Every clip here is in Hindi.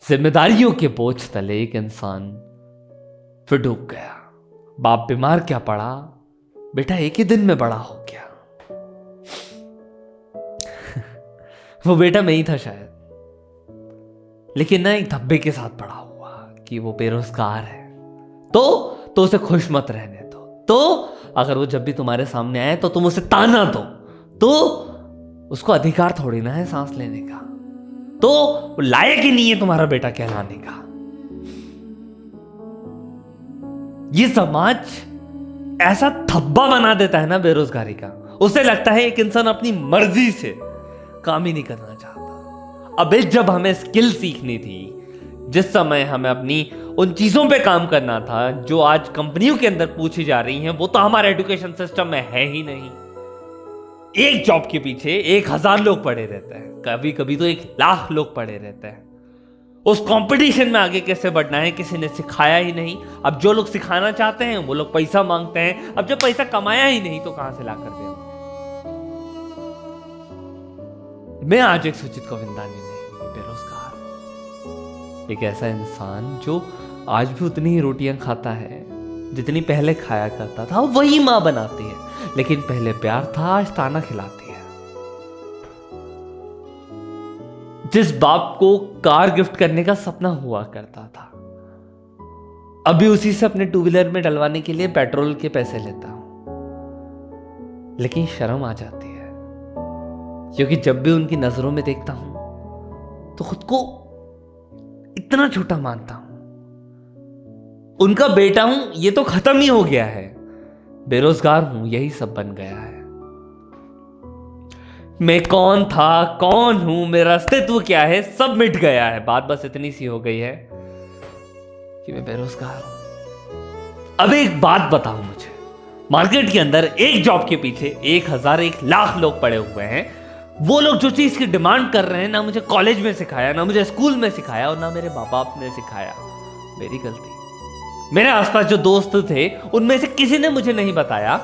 जिम्मेदारियों के बोझ तले एक इंसान फिर डूब गया। बाप बीमार क्या पड़ा, बेटा एक ही दिन में बड़ा हो गया। वो बेटा मैं ही था शायद, लेकिन ना एक धब्बे के साथ बड़ा हुआ कि वो बेरोजगार है तो उसे खुश मत रहने दो। तो अगर वो जब भी तुम्हारे सामने आए तो तुम उसे ताना दो, तो उसको अधिकार थोड़ी ना है सांस लेने का, तो वो लायक ही नहीं है तुम्हारा बेटा कहलाने का। ये समाज ऐसा धब्बा बना देता है ना बेरोजगारी का, उसे लगता है एक इंसान अपनी मर्जी से काम ही नहीं करना चाहता। अबे जब हमें स्किल सीखनी थी, जिस समय हमें अपनी उन चीजों पे काम करना था जो आज कंपनियों के अंदर पूछी जा रही हैं, वो तो हमारे एजुकेशन सिस्टम में है ही नहीं। एक जॉब के पीछे 1000 लोग पड़े रहते हैं, कभी कभी तो 1,00,000 लोग पड़े रहते हैं। उस कंपटीशन में आगे कैसे बढ़ना है किसी ने सिखाया ही नहीं। अब जो लोग सिखाना चाहते हैं वो लोग पैसा मांगते हैं। अब जब पैसा कमाया ही नहीं तो कहां से ला कर दें। मैं आज एक सुचित गोविंदानी नहीं, बेरोजगार एक ऐसा इंसान जो आज भी उतनी ही रोटियां खाता है जितनी पहले खाया करता था। वही मां बनाती है, लेकिन पहले प्यार था, आज ताना खिलाती है। जिस बाप को कार गिफ्ट करने का सपना हुआ करता था, अभी उसी से अपने 2 व्हीलर में डलवाने के लिए पेट्रोल के पैसे लेता हूं। लेकिन शर्म आ जाती है, क्योंकि जब भी उनकी नजरों में देखता हूं तो खुद को इतना छोटा मानता हूं। उनका बेटा हूं ये तो खत्म ही हो गया है, बेरोजगार हूं यही सब बन गया है। मैं कौन था, कौन हूं, मेरा अस्तित्व क्या है, सब मिट गया है। बात बस इतनी सी हो गई है कि मैं बेरोजगार हूं। अब एक बात बताओ मुझे, मार्केट के अंदर एक जॉब के पीछे 1000 1,00,000 लोग पड़े हुए हैं। वो लोग जो चीज की डिमांड कर रहे हैं ना मुझे कॉलेज में सिखाया, ना मुझे स्कूल में सिखाया, और ना मेरे माँ बाप ने सिखाया। मेरी गलती। मेरे आसपास जो दोस्त थे उनमें से किसी ने मुझे नहीं बताया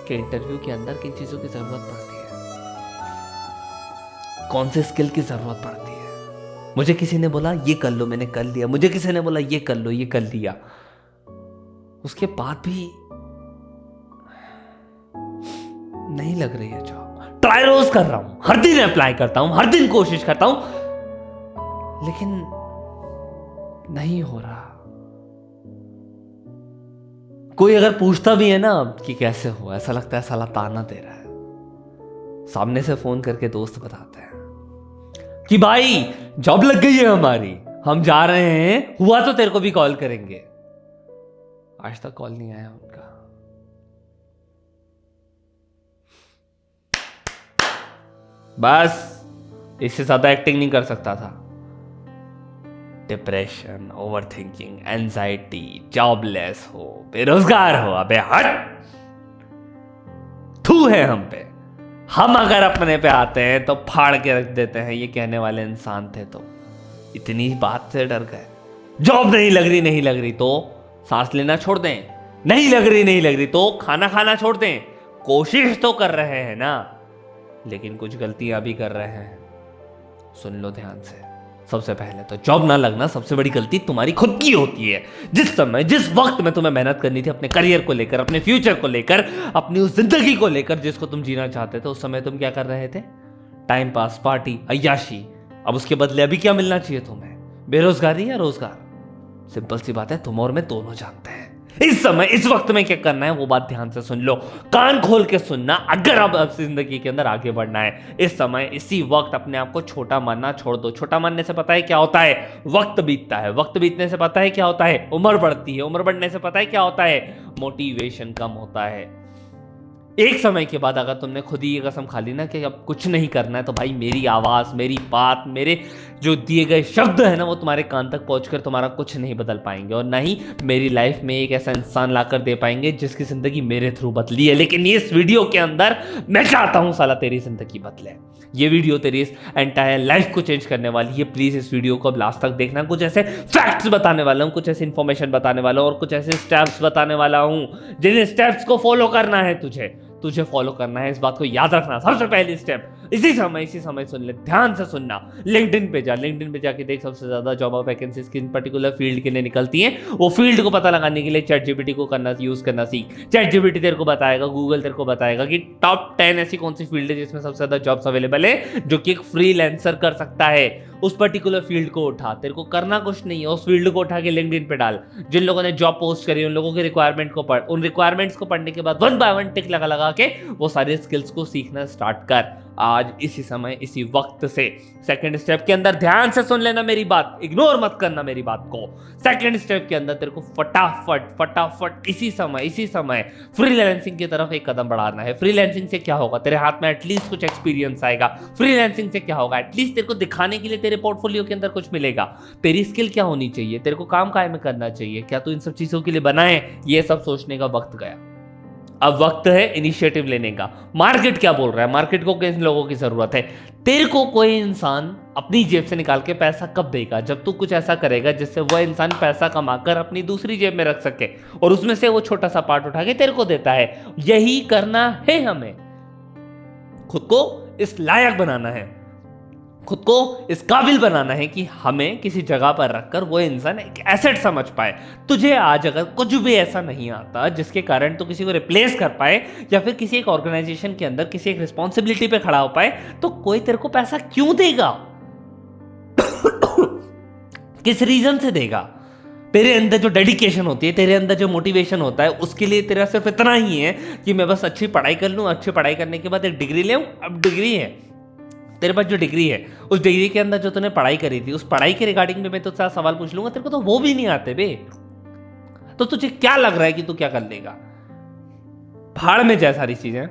कि इंटरव्यू के अंदर किन चीजों की जरूरत पड़ती है, कौन से स्किल की जरूरत पड़ती है। मुझे किसी ने बोला ये कर लो, मैंने कर लिया। मुझे किसी ने बोला ये कर लो, ये कर लिया। उसके बाद भी नहीं लग रही है जॉब। ट्राई रोज कर रहा हूं, हर दिन अप्लाई करता हूं, हर दिन कोशिश करता हूं, लेकिन नहीं हो रहा। कोई अगर पूछता भी है ना कि कैसे हो, ऐसा लगता है साला ताना दे रहा है। सामने से फोन करके दोस्त बताते हैं कि भाई जॉब लग गई है हमारी, हम जा रहे हैं, हुआ तो तेरे को भी कॉल करेंगे। आज तक कॉल नहीं आया उनका। बस इससे ज्यादा एक्टिंग नहीं कर सकता था। Depression, over thinking, anxiety, jobless हो, बेरोजगार हो, अबे हट, थू है हम पे। हम अगर अपने पे आते हैं तो फाड़ के रख देते हैं, ये कहने वाले इंसान थे तो इतनी बात से डर गए। जॉब नहीं लग रही तो सांस लेना छोड़ दें, नहीं लग रही तो खाना खाना छोड़ दें। कोशिश तो कर रहे हैं ना, लेकिन कुछ गलतियां भी कर रहे हैं। सुन लो ध्यान से। सबसे पहले तो जॉब ना लगना सबसे बड़ी गलती तुम्हारी खुद की होती है। जिस समय जिस वक्त में तुम्हें मेहनत करनी थी अपने करियर को लेकर, अपने फ्यूचर को लेकर, अपनी उस जिंदगी को लेकर जिसको तुम जीना चाहते थे, उस समय तुम क्या कर रहे थे? टाइम पास, पार्टी, अय्याशी। अब उसके बदले अभी क्या मिलना चाहिए तुम्हें? बेरोजगारी या रोजगार? सिंपल सी बात है, तुम और मैं दोनों जानते हैं इस समय इस वक्त में क्या करना है। वो बात ध्यान से सुन लो, कान खोल के सुनना। अगर अब जिंदगी के अंदर आगे बढ़ना है, इस समय इसी वक्त अपने आप को छोटा मानना छोड़ दो। छोटा मानने से पता है क्या होता है? वक्त बीतता है। वक्त बीतने से पता है क्या होता है? उम्र बढ़ती है। उम्र बढ़ने से पता है क्या होता है? मोटिवेशन कम होता है। एक समय के बाद अगर तुमने खुद ही ये कसम खा ली ना कि अब कुछ नहीं करना है, तो भाई मेरी आवाज, मेरी बात, मेरे जो दिए गए शब्द है ना, वो तुम्हारे कान तक पहुंचकर तुम्हारा कुछ नहीं बदल पाएंगे, और ना ही मेरी लाइफ में एक ऐसा इंसान लाकर दे पाएंगे जिसकी जिंदगी मेरे थ्रू बदली है। लेकिन इस वीडियो के अंदर मैं चाहता हूं साला तेरी जिंदगी बदले। ये वीडियो तेरी इस एंटायर लाइफ को चेंज करने वाली है। प्लीज इस वीडियो को अब लास्ट तक देखना। कुछ ऐसे फैक्ट्स बताने वाला हूं, कुछ ऐसी इंफॉर्मेशन बताने वाला हूं, और कुछ ऐसे स्टेप्स बताने वाला हूं जिन स्टेप्स को फॉलो करना है। तुझे फॉलो करना है, इस बात को याद रखना। सबसे पहली स्टेप, इसी समय सुन ले, ध्यान से सुनना। लिंक्डइन पे जाके देख, सबसे ज्यादा जॉब वैकेंसीज किन पर्टिकुलर फील्ड के लिए निकलती हैं। वो फील्ड को पता लगाने के लिए चैट जीपीटी को यूज करना सीख। चैट जीपीटी तेरे को बताएगा, गूगल तेरे को बताएगा कि टॉप 10 ऐसी कौन सी फील्ड है जिसमें सबसे ज्यादा जॉब्स अवेलेबल है, जो कि एक फ्रीलांसर कर सकता है। उस पर्टिकुलर फील्ड को उठा, तेरे को करना कुछ नहीं है, उस फील्ड को उठा के लिंक्डइन पे डाल। जिन लोगों ने जॉब पोस्ट करी उन लोगों की रिक्वायरमेंट को पढ़, उन रिक्वायरमेंट्स को पढ़ने के बाद 1 बाय 1 टिक लगा लगा के वो सारे स्किल्स को सीखना स्टार्ट कर, आज इसी समय इसी वक्त से। सेकंड स्टेप के अंदर ध्यान से सुन लेना मेरी बात, इग्नोर मत करना मेरी बात को। सेकंड स्टेप के अंदर तेरे को फटाफट इसी समय फ्रीलांसिंग की तरफ एक कदम बढ़ाना है। फ्रीलांसिंग से क्या होगा, तेरे हाथ में एटलीस्ट कुछ एक्सपीरियंस आएगा। फ्रीलांसिंग से क्या होगा, एटलीस्ट तेरे को दिखाने के लिए तेरे पोर्टफोलियो के अंदर कुछ मिलेगा। तेरी स्किल क्या होनी चाहिए, तेरे को काम काहे में करना चाहिए, क्या तू इन सब चीजों के लिए बना है, ये सब सोचने का वक्त गया। अब वक्त है इनिशिएटिव लेने का। मार्केट क्या बोल रहा है, मार्केट को किन लोगों की जरूरत है। तेरे को कोई इंसान अपनी जेब से निकाल के पैसा कब देगा, जब तू कुछ ऐसा करेगा जिससे वह इंसान पैसा कमाकर अपनी दूसरी जेब में रख सके और उसमें से वो छोटा सा पार्ट उठा के तेरे को देता है। यही करना है हमें, खुद को इस लायक बनाना है, खुद को इस काबिल बनाना है कि हमें किसी जगह पर रखकर वो इंसान एक एसेट समझ पाए। तुझे आज अगर कुछ भी ऐसा नहीं आता जिसके कारण तू किसी को रिप्लेस कर पाए या फिर किसी एक ऑर्गेनाइजेशन के अंदर किसी एक रिस्पॉन्सिबिलिटी पे खड़ा हो पाए, तो कोई तेरे को पैसा क्यों देगा? किस रीजन से देगा? तेरे अंदर जो डेडिकेशन होती है, तेरे अंदर जो मोटिवेशन होता है, उसके लिए तेरा सिर्फ इतना ही है कि मैं बस अच्छी पढ़ाई कर लूँ, अच्छी पढ़ाई करने के बाद एक डिग्री ले। अब डिग्री है तेरे पास, जो डिग्री है उस डिग्री के अंदर जो तूने पढ़ाई करी थी, उस पढ़ाई के रिगार्डिंग में मैं तुझसे सवाल पूछ लूंगा, तेरे को तो वो भी नहीं आते बे। तो तुझे क्या लग रहा है कि तू क्या कर लेगा? भाड़ में जाए सारी चीजें,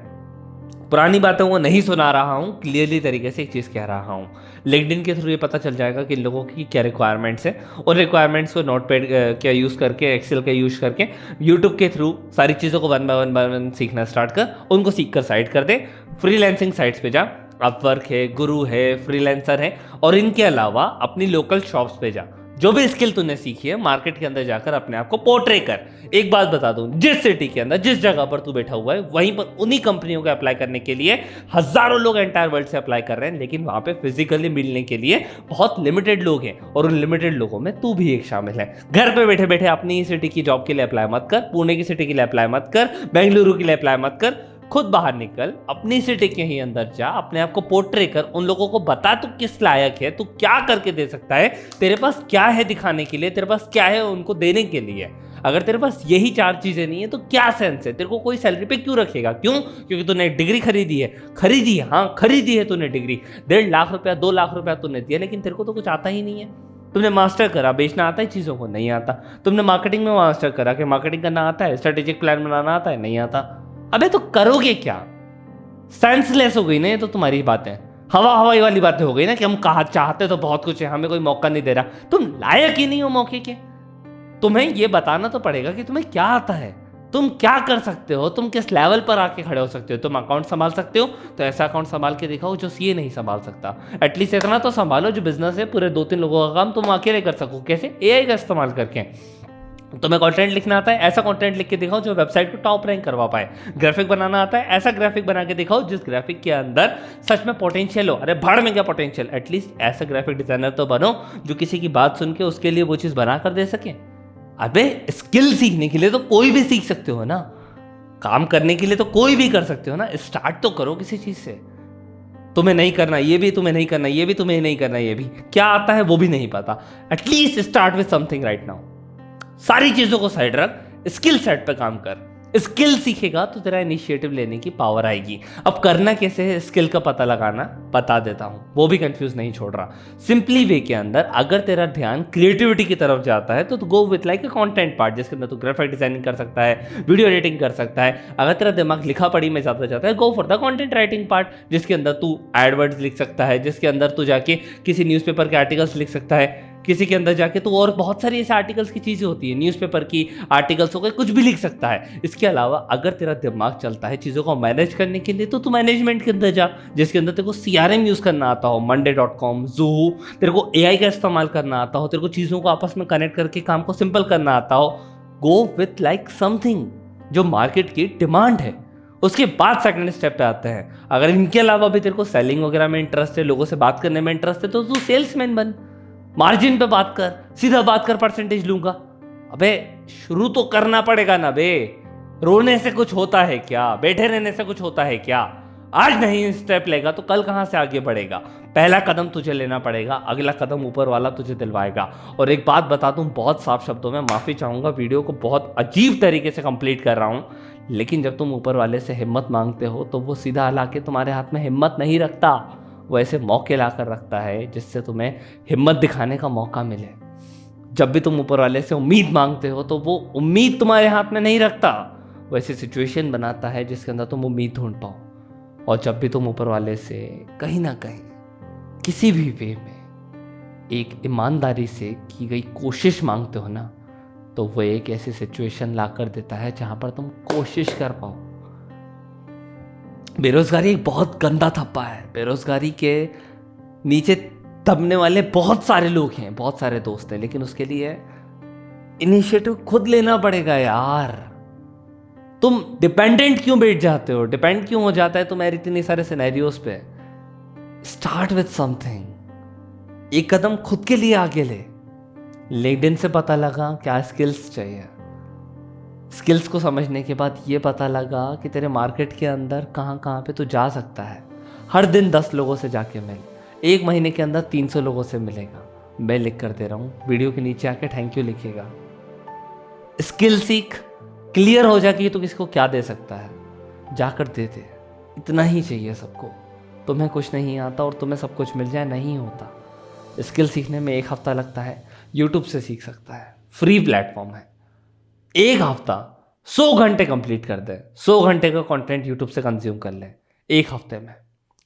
पुरानी बातें वो नहीं सुना रहा हूं, क्लियरली तरीके से एक चीज कह रहा हूं। लिंक्डइन के थ्रू ये पता चल जाएगा कि इन लोगों की क्या रिक्वायरमेंट्स है, और रिक्वायरमेंट्स को नोटपैड क्या यूज करके, एक्सेल का यूज करके, यूट्यूब के थ्रू सारी चीजों को 1 बाय 1 सीखना स्टार्ट कर। उनको सीख कर साइड कर दे। फ्रीलांसिंग साइट्स पे जा, अपवर्क है, गुरु है, फ्रीलांसर है, और इनके अलावा अपनी लोकल शॉप्स पे जा। जो भी स्किल तूने सीखी है, मार्केट के अंदर जाकर अपने आप को पोर्ट्रे कर। एक बात बता दूं, जिस सिटी के अंदर, जिस जगह पर तू बैठा हुआ है, वहीं पर उन्हीं कंपनियों को अप्लाई करने के लिए हजारों लोग एंटायर वर्ल्ड से अप्लाई कर रहे हैं, लेकिन वहां पे फिजिकली मिलने के लिए बहुत लिमिटेड लोग हैं, और उन लिमिटेड लोगों में तू भी एक शामिल है। घर पे बैठे बैठे अपनी सिटी की जॉब के लिए अप्लाई मत कर, पुणे की सिटी के लिए अप्लाई मत कर, बेंगलुरु के लिए अप्लाई मत कर। खुद बाहर निकल, अपनी सिटी के ही अंदर जा, अपने आप को पोर्ट्रे कर, उन लोगों को बता तू किस लायक है, तू क्या करके दे सकता है, तेरे पास क्या है दिखाने के लिए, तेरे पास क्या है उनको देने के लिए। अगर तेरे पास यही 4 चीजें नहीं है तो क्या सेंस है? तेरे को कोई सैलरी पे क्यों रखेगा? क्यों? क्योंकि तूने एक डिग्री खरीदी है, हाँ खरीदी है तूने डिग्री, 1.5 लाख रुपया 2 लाख रुपया तूने दिया, लेकिन तेरे को तो कुछ आता ही नहीं है। तुमने मास्टर करा, बेचना आता है चीज़ों को? नहीं आता। तुमने मार्केटिंग में मास्टर करा, कि मार्केटिंग करना आता है, स्ट्रेटेजिक प्लान बनाना आता है? नहीं आता। अबे तो करोगे क्या? सेंसलेस हो गई ना ये तो तुम्हारी बातें, हवाई वाली बातें हो गई ना, कि हम कहा चाहते तो बहुत कुछ है, हमें कोई मौका नहीं दे रहा। तुम लायक ही नहीं हो मौके के। तुम्हें ये बताना तो पड़ेगा कि तुम्हें क्या आता है, तुम क्या कर सकते हो, तुम किस लेवल पर आके खड़े हो सकते हो। तुम अकाउंट संभाल सकते हो तो ऐसा अकाउंट संभाल के दिखाओ जो सीए नहीं संभाल सकता। एटलीस्ट इतना तो संभालो जो बिजनेस है पूरे 2-3 लोगों का काम तुम अकेले कर सको। कैसे? एआई का इस्तेमाल करके। तुम्हें कंटेंट लिखना आता है, ऐसा कंटेंट लिख के दिखाओ जो वेबसाइट को टॉप रैंक करवा पाए। ग्राफिक बनाना आता है, ऐसा ग्राफिक बना के दिखाओ जिस ग्राफिक के अंदर सच में पोटेंशियल हो। अरे भाड़ में क्या पोटेंशियल, एटलीस्ट ऐसा ग्राफिक डिजाइनर तो बनो जो किसी की बात सुन के उसके लिए वो चीज बना कर दे सके। अबे स्किल सीखने के लिए तो कोई भी सीख सकते हो ना, काम करने के लिए तो कोई भी कर सकते हो ना। स्टार्ट तो करो किसी चीज से। तुम्हें नहीं करना ये भी, तुम्हें नहीं करना ये भी, तुम्हें नहीं करना ये भी, क्या आता है वो भी नहीं पता। At least start with something right now. सारी चीजों को साइड रख, स्किल सेट पे काम कर। स्किल सीखेगा तो तेरा इनिशिएटिव लेने की पावर आएगी। अब करना कैसे है स्किल का पता लगाना बता देता हूं, वो भी कंफ्यूज नहीं छोड़ रहा। सिंपली वे के अंदर अगर तेरा ध्यान क्रिएटिविटी की तरफ जाता है तो go with like a content part, जिसके अंदर तू ग्राफिक डिजाइनिंग कर सकता है, वीडियो एडिटिंग कर सकता है। अगर तेरा दिमाग लिखा पढ़ी में ज्यादा जाता है, go for the content writing part, जिसके अंदर तू एडवर्ड्स लिख सकता है, जिसके अंदर तू जाके किसी न्यूज़पेपर के आर्टिकल्स लिख सकता है, किसी के अंदर जाके तो और बहुत सारी ऐसे आर्टिकल्स की चीज़ें होती है, न्यूज़पेपर की आर्टिकल्स हो गए, कुछ भी लिख सकता है। इसके अलावा अगर तेरा दिमाग चलता है चीज़ों को मैनेज करने के लिए तो तू मैनेजमेंट के अंदर जा, जिसके अंदर तेरे को CRM यूज़ करना आता हो, monday.com, Zoho, तेरे को AI का इस्तेमाल करना आता हो, तेरे को चीज़ों को आपस में कनेक्ट करके काम को सिंपल करना आता हो। गो विथ लाइक समथिंग जो मार्केट की डिमांड है उसके बाद सेकंड स्टेप पे आते हैं, अगर इनके अलावा भी तेरे को सेलिंग वगैरह में इंटरेस्ट है, लोगों से बात करने में इंटरेस्ट है, तो तू सेल्समैन बन, मार्जिन पे बात कर, सीधा बात कर परसेंटेज लूंगा। अबे शुरू तो करना पड़ेगा ना बे, रोने से कुछ होता है क्या, बैठे रहने से कुछ होता है क्या? आज नहीं स्टेप लेगा तो कल कहां से आगे बढ़ेगा? पहला कदम तुझे लेना पड़ेगा, अगला कदम ऊपर वाला तुझे दिलवाएगा। और एक बात बता दूं बहुत साफ शब्दों में, माफी चाहूंगा, वीडियो को बहुत अजीब तरीके से कंप्लीट कर रहा हूं, लेकिन जब तुम ऊपर वाले से हिम्मत मांगते हो तो वो सीधा ला के तुम्हारे हाथ में हिम्मत नहीं रखता, वो ऐसे मौके ला कर रखता है जिससे तुम्हें हिम्मत दिखाने का मौका मिले। जब भी तुम ऊपर वाले से उम्मीद मांगते हो तो वो उम्मीद तुम्हारे हाथ में नहीं रखता, वो ऐसी सिचुएशन बनाता है जिसके अंदर तुम उम्मीद ढूंढ पाओ। और जब भी तुम ऊपर वाले से कहीं ना कहीं किसी भी वे में एक ईमानदारी से की गई कोशिश मांगते हो ना, तो वो एक ऐसी सिचुएशन ला कर देता है जहां पर तुम कोशिश कर पाओ। बेरोजगारी एक बहुत गंदा थप्पा है। बेरोजगारी के नीचे दबने वाले बहुत सारे लोग हैं, बहुत सारे दोस्त हैं, लेकिन उसके लिए इनिशिएटिव खुद लेना पड़ेगा यार। तुम डिपेंडेंट क्यों बैठ जाते हो, डिपेंड क्यों हो जाता है तुम्हारे इतने सारे सिनेरियोज पे? स्टार्ट विथ समथिंग, एक कदम खुद के लिए आगे ले। लिंक्डइन से पता लगा क्या स्किल्स चाहिए, स्किल्स को समझने के बाद ये पता लगा कि तेरे मार्केट के अंदर कहाँ कहाँ पे तू जा सकता है। हर दिन 10 लोगों से जाके मिल, 1 महीने के अंदर 300 लोगों से मिलेगा। मैं लिख कर दे रहा हूँ, वीडियो के नीचे आके थैंक यू लिखिएगा। स्किल सीख, क्लियर हो जाए कि तू किसको क्या दे सकता है, जाकर दे दे। इतना ही चाहिए सबको। तुम्हें कुछ नहीं आता और तुम्हें सब कुछ मिल जाए, नहीं होता। स्किल सीखने में 1 हफ्ता लगता है, यूट्यूब से सीख सकता है, फ्री प्लेटफॉर्म है। 1 हफ्ता 100 घंटे कंप्लीट कर दे, 100 घंटे का कंटेंट यूट्यूब से कंज्यूम कर ले, 1 हफ्ते में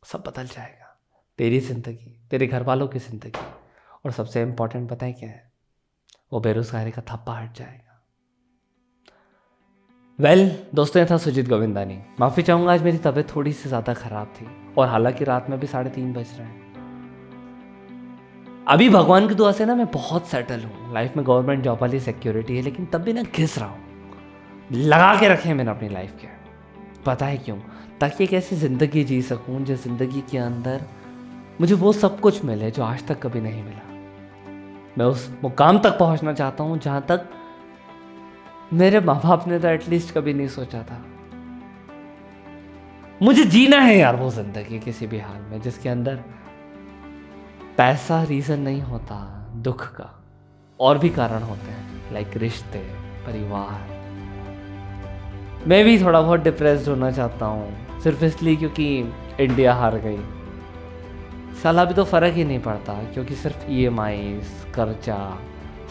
सब बदल जाएगा। तेरी जिंदगी, तेरे घर वालों की जिंदगी, और सबसे इंपॉर्टेंट पता है क्या है? वो बेरोजगारी का थप्पा हट जाएगा। दोस्तों, ये था सुजीत गोविंदानी। माफ़ी चाहूँगा, आज मेरी तबीयत थोड़ी सी ज़्यादा ख़राब थी, और हालांकि रात में भी 3:30 बज रहे हैं। अभी भगवान की दुआ से ना मैं बहुत सेटल हूँ, लाइफ में गवर्नमेंट जॉब वाली सिक्योरिटी है, लेकिन तब भी ना घिस रहा हूँ। लगा के रखे हैं मैंने अपनी लाइफ के, पता है क्यों? ताकि एक ऐसी ज़िंदगी जी सकूँ जिस ज़िंदगी के अंदर मुझे वो सब कुछ मिले जो आज तक कभी नहीं मिला। मैं उस मुकाम तक पहुँचना चाहता हूँ जहाँ तक मेरे माँ बाप ने तो एटलीस्ट कभी नहीं सोचा था। मुझे जीना है यार वो जिंदगी किसी भी हाल में, जिसके अंदर पैसा रीजन नहीं होता, दुख का और भी कारण होते हैं, लाइक रिश्ते, परिवार। मैं भी थोड़ा बहुत डिप्रेस्ड होना चाहता हूँ, सिर्फ इसलिए क्योंकि इंडिया हार गई। साला भी तो फर्क ही नहीं पड़ता, क्योंकि सिर्फ EMIs, कर्जा,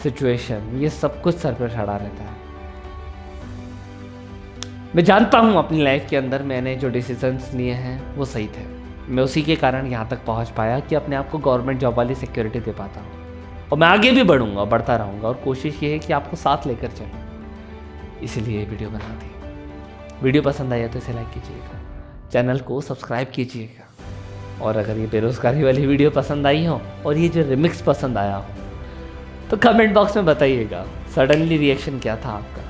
सिचुएशन, ये सब कुछ सर पर चढ़ा रहता है। मैं जानता हूँ अपनी लाइफ के अंदर मैंने जो डिसीजंस लिए हैं वो सही थे। मैं उसी के कारण यहाँ तक पहुँच पाया कि अपने आप को गवर्नमेंट जॉब वाली सिक्योरिटी दे पाता हूँ, और मैं आगे भी बढ़ूंगा, बढ़ता रहूँगा, और कोशिश ये है कि आपको साथ लेकर चलूँ। इसलिए ये वीडियो बना दी। वीडियो पसंद आया तो इसे लाइक कीजिएगा, चैनल को सब्सक्राइब कीजिएगा, और अगर ये बेरोजगारी वाली वीडियो पसंद आई हो और ये जो रिमिक्स पसंद आया हो तो कमेंट बॉक्स में बताइएगा सडनली रिएक्शन क्या था आपका।